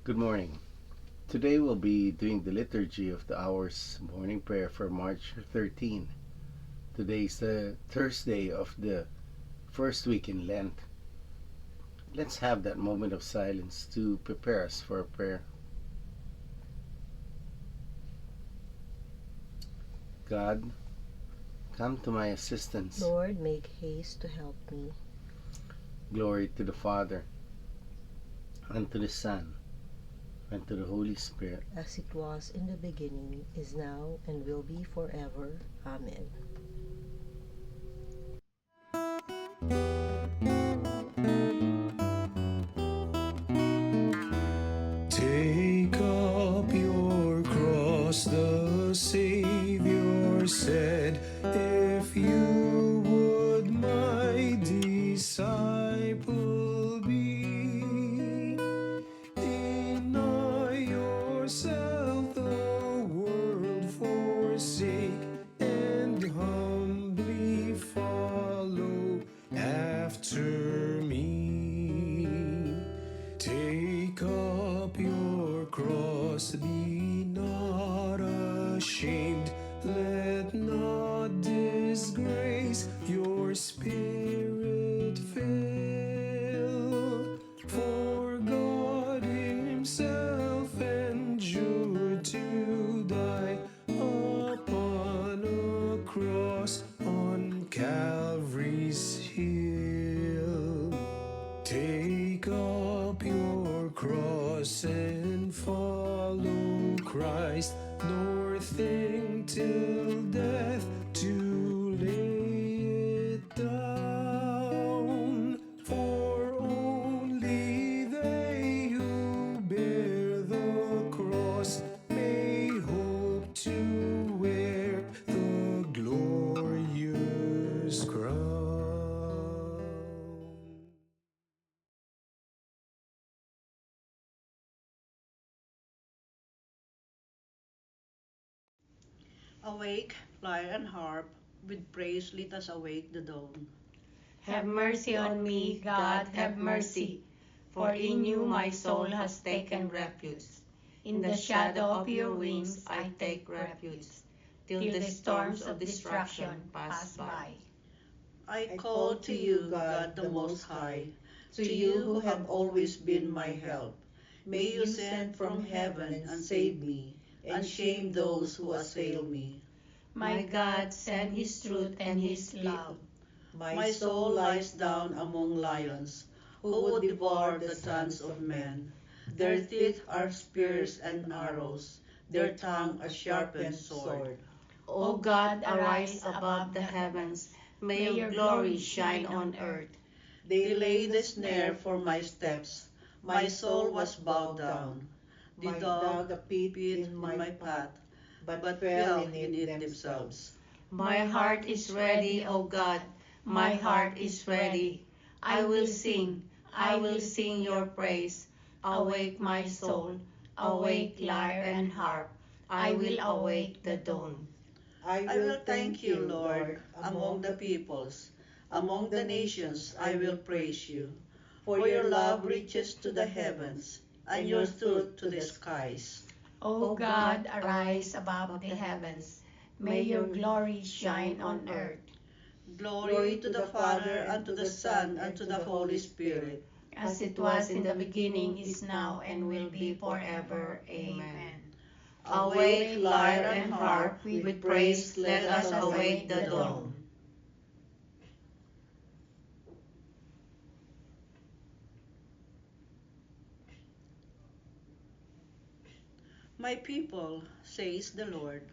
Good morning. Today we'll be doing the Liturgy of the Hours morning prayer for March 13. Today's the Thursday of the first week in Lent. Let's have that moment of silence to prepare us for a prayer. God, come to my assistance. Lord, make haste to help me. Glory to the Father, and to the Son, and to the Holy Spirit. As it was in the beginning, is now, and will be forever. Amen. Take up your cross, the Savior said, if you would my disciple be. Deny yourself, the world forsake, and humbly follow after me. Take up your cross, be not ashamed, let not disgrace your spirit fail. For God himself endured to die upon a cross on Calvary's hill. Take up your cross and follow Christ, nor think till death to lay it down. For only they who bear the cross may hope to wear the glorious crown. Awake, lyre and harp, with praise let us awake the dawn. Have mercy on me, God, have mercy, for in you my soul has taken refuge. In the shadow of your wings I take refuge, till the storms of destruction pass by. I call to you, God the Most High, to you who have always been my help. May you send from heaven and save me, and shame those who assail me. My God, send his truth and his love. My soul lies down among lions, who would devour the sons of men. Their teeth are spears and arrows, their tongue a sharpened sword. O God, arise above the heavens, may your glory shine on earth. They laid a snare for my steps, my soul was bowed down. They dug a pit in my path, but fell in it themselves. My heart is ready, O God, my heart is ready. I will sing your praise. Awake my soul, awake lyre and harp. I will awake the dawn. I will thank you, Lord, among the peoples. Among the nations I will praise you. For your love reaches to the heavens, and your truth to the skies. O God, arise above the heavens. May your glory shine on earth. Glory to the Father, and to the Son, and to the Holy Spirit. As it was in the beginning, is now, and will be forever. Amen. Awake, lyre and harp, with praise let us awake the dawn. My people, says the Lord,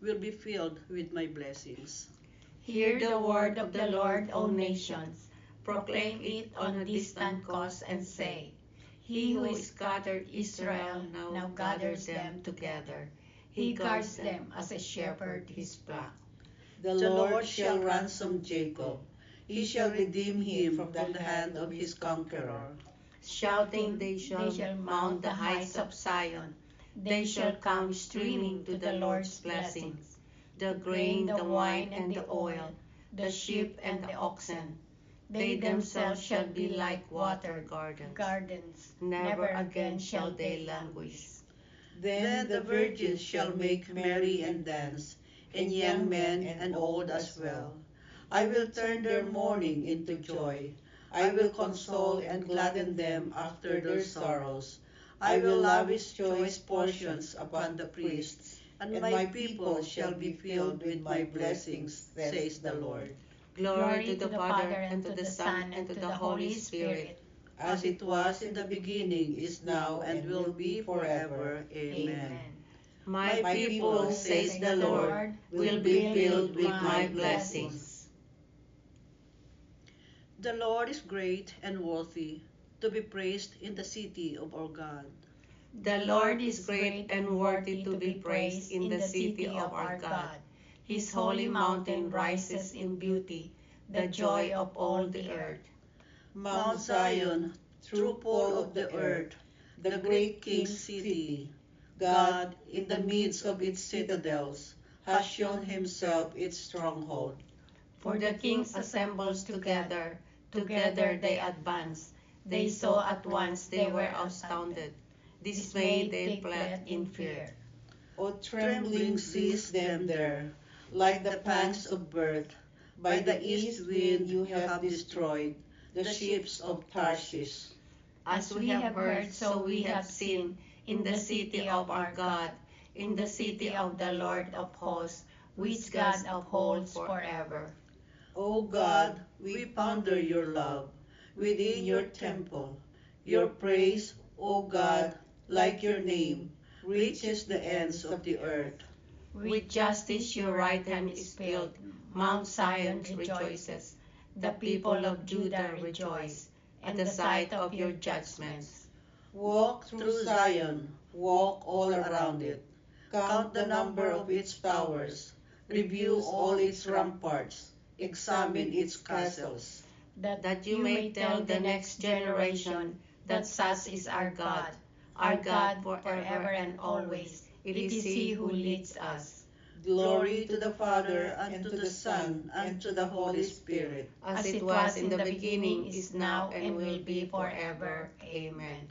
will be filled with my blessings. Hear the word of the Lord, O nations. Proclaim it on a distant coast and say, he who scattered Israel now gathers them together. He guards them as a shepherd his flock. The Lord shall ransom Jacob. He shall redeem him from the hand of his conqueror. Shouting, they shall mount the heights of Zion. They shall come streaming to the Lord's blessings, the grain, the wine, and the oil, the sheep and the oxen. They themselves shall be like watered gardens. Never again shall they languish. Then the virgins shall make merry and dance, and young men and old as well. I will turn their mourning into joy. I will console and gladden them after their sorrows. I will lavish choice portions upon the priests, and my people shall be filled with my blessings, says the Lord. Glory to the Father, and to the Son, and to the Holy Spirit. As it was in the beginning, is now, and will be forever. Amen. My My people, says the Lord, will be filled with my blessings. The Lord is great and worthy to be praised in the city of our God. The Lord is great and worthy to be praised in the city of our God. His holy mountain rises in beauty, the joy of all the earth. Mount Zion, true pole of the earth, the great King's city. God, in the midst of its citadels, has shown himself its stronghold. For the kings assembles together, together they advance. They saw at once they were astounded. Dismayed they fled in fear. O trembling seized them there, like the pangs of birth. By the east wind you have destroyed the ships of Tarshish. As we have heard, so we have seen in the city of our God, in the city of the Lord of hosts, which God upholds forever. O God, we ponder your love within your temple. Your praise, O God, like your name, reaches the ends of the earth. With justice your right hand is filled, Mount Zion rejoices. The people of Judah rejoice at the sight of your judgments. Walk through Zion, walk all around it. Count the number of its towers, review all its ramparts, examine its castles. That you may tell the next generation that such is our God forever and always. It is He who leads us. Glory to the Father, and to the Son, and to the Holy Spirit. As it was in the beginning, is now, and will be forever. Amen.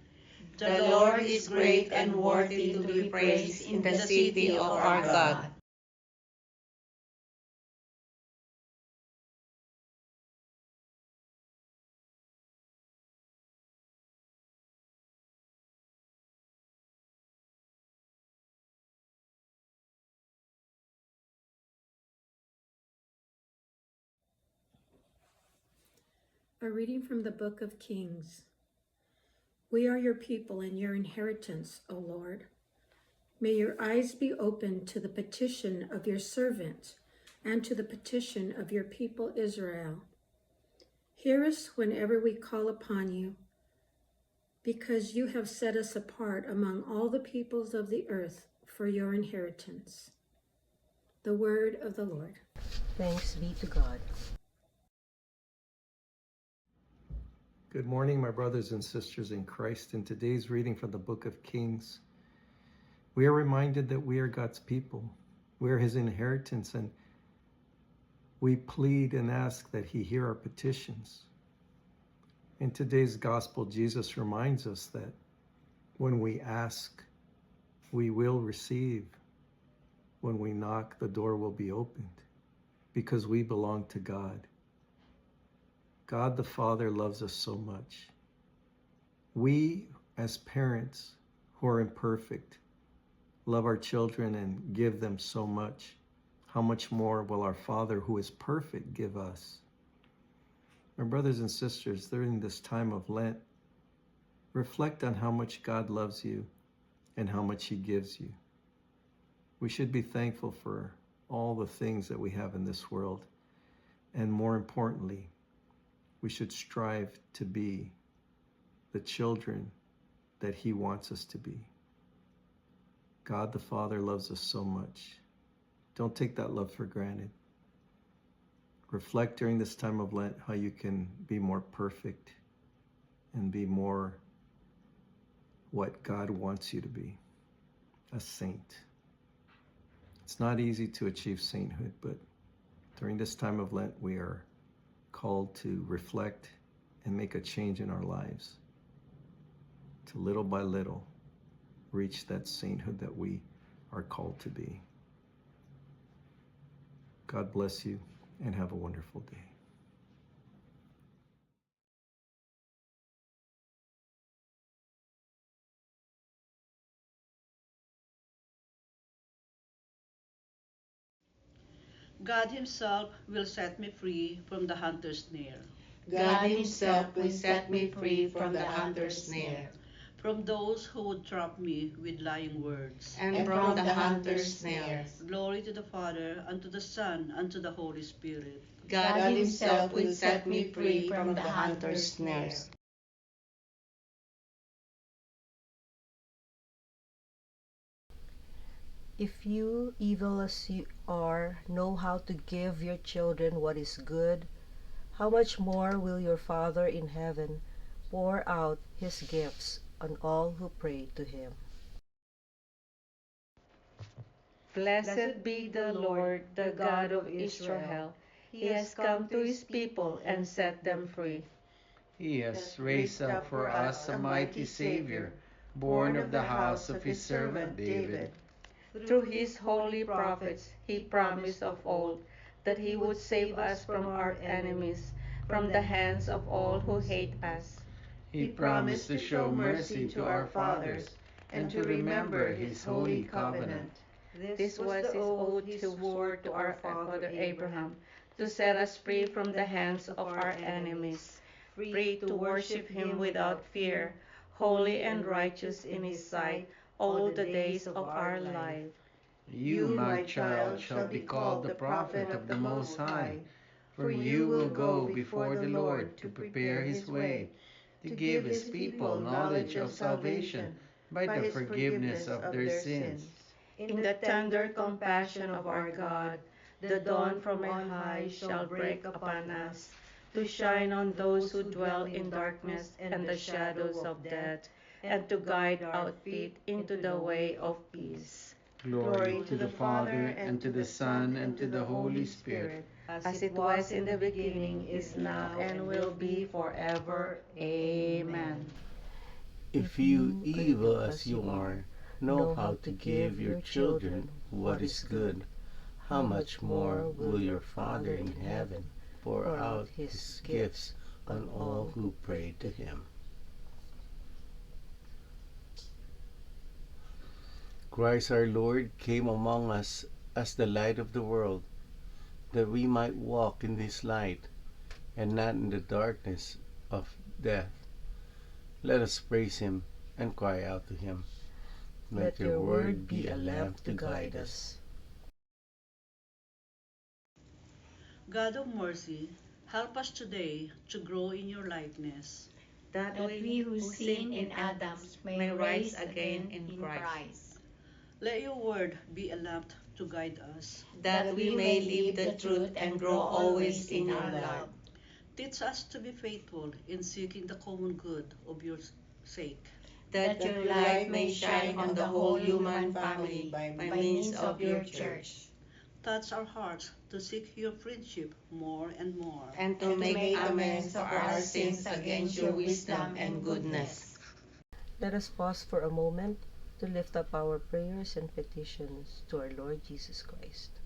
The Lord is great and worthy to be praised in the city of our God. A reading from the Book of Kings. We are your people and your inheritance, O Lord. May your eyes be open to the petition of your servant and to the petition of your people Israel. Hear us whenever we call upon you, because you have set us apart among all the peoples of the earth for your inheritance. The word of the Lord. Thanks be to God. Good morning, my brothers and sisters in Christ. In today's reading from the Book of Kings, we are reminded that we are God's people. We are His inheritance, and we plead and ask that He hear our petitions. In today's gospel, Jesus reminds us that when we ask, we will receive. When we knock, the door will be opened, because we belong to God. God the Father loves us so much. We, as parents who are imperfect, love our children and give them so much. How much more will our Father who is perfect give us? My brothers and sisters, during this time of Lent, reflect on how much God loves you and how much He gives you. We should be thankful for all the things that we have in this world. And more importantly, we should strive to be the children that He wants us to be. God the Father loves us so much. Don't take that love for granted. Reflect during this time of Lent how you can be more perfect and be more what God wants you to be, a saint. It's not easy to achieve sainthood, but during this time of Lent, we are called to reflect and make a change in our lives, to little by little reach that sainthood that we are called to be. God bless you and have a wonderful day. God Himself will set me free from the hunter's snare, God Himself will set me free from the hunter's snare, from those who would trap me with lying words. and from the hunter's snare. Glory to the Father, and to the Son, and to the Holy Spirit. God Himself will set me free from the hunter's snares. If you, evil as you are, know how to give your children what is good, how much more will your Father in heaven pour out his gifts on all who pray to him? Blessed be the Lord, the God of Israel. He has come to His people and set them free. He has raised up for us a mighty Savior, born of the house of his servant David. Through His holy prophets, He promised of old that He would save us from our enemies, from the hands of all who hate us. He promised to show mercy to our fathers and to remember his holy covenant. This was His oath He swore to our father Abraham, to set us free from the hands of our enemies, free to worship Him without fear, holy and righteous in His sight all the days of our life. You, my child, shall be called the prophet of the Most High, for you will go before the Lord to prepare his way, to give his people knowledge of salvation by the forgiveness of their sins. In the tender compassion of our God, the dawn from on high shall break upon us, to shine on those who dwell in darkness and the shadows of death, and to guide our feet into the way of peace. Glory to the Father, and to the Son, and to the Holy Spirit, As it was in the beginning, is now, and will be forever. Amen. If you, evil as you are, know how to give your children what is good, how much more will your Father in heaven pour out his gifts on all who pray to him. Christ our Lord came among us as the light of the world, that we might walk in this light and not in the darkness of death. Let us praise him and cry out to him. Let your word be a lamp to guide us. God of mercy, help us today to grow in your likeness, That we who sin in Adam may rise again in Christ. Let your word be a lamp to guide us. That we may live the truth and grow always in your love. Teach us to be faithful in seeking the common good of your sake. That your light may shine on the whole human family by means of your church. Touch our hearts to seek your friendship more and more. And to make amends for our sins against your wisdom and goodness. Let us pause for a moment to lift up our prayers and petitions to our Lord Jesus Christ.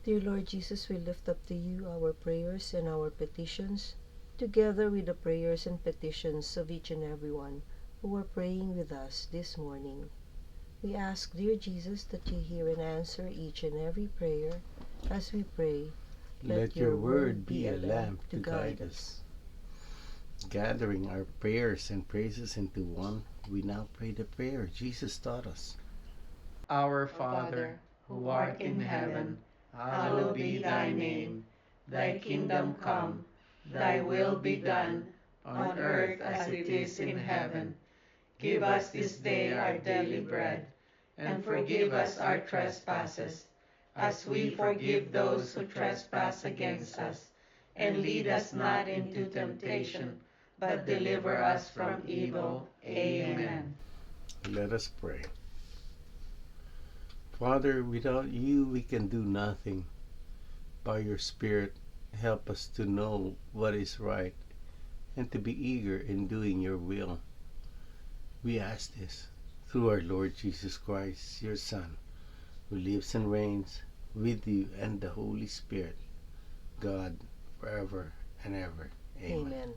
Dear Lord Jesus, we lift up to you our prayers and our petitions, together with the prayers and petitions of each and every one who are praying with us this morning. We ask, dear Jesus, that you hear and answer each and every prayer as we pray. Let your word be a lamp to guide us. Gathering our prayers and praises into one, we now pray the prayer Jesus taught us. Our Father, who art in heaven, hallowed be thy name. Thy kingdom come, thy will be done, on earth as it is in heaven. Give us this day our daily bread, and forgive us our trespasses, as we forgive those who trespass against us. And lead us not into temptation, but deliver us from evil. Amen. Let us pray. Father, without you we can do nothing. By your Spirit, help us to know what is right and to be eager in doing your will. We ask this through our Lord Jesus Christ, your Son, who lives and reigns with you and the Holy Spirit, God, forever and ever. Amen. Amen.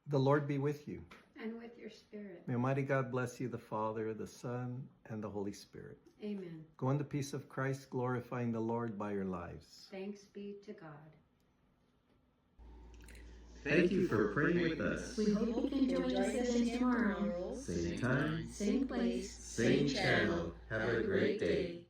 The Lord be with you. And with your spirit. May Almighty God bless you, the Father, the Son, and the Holy Spirit. Amen. Go in the peace of Christ, glorifying the Lord by your lives. Thanks be to God. Thank you for praying with us. We hope you can join us again tomorrow. Same time, Same place. same channel. Have a great day.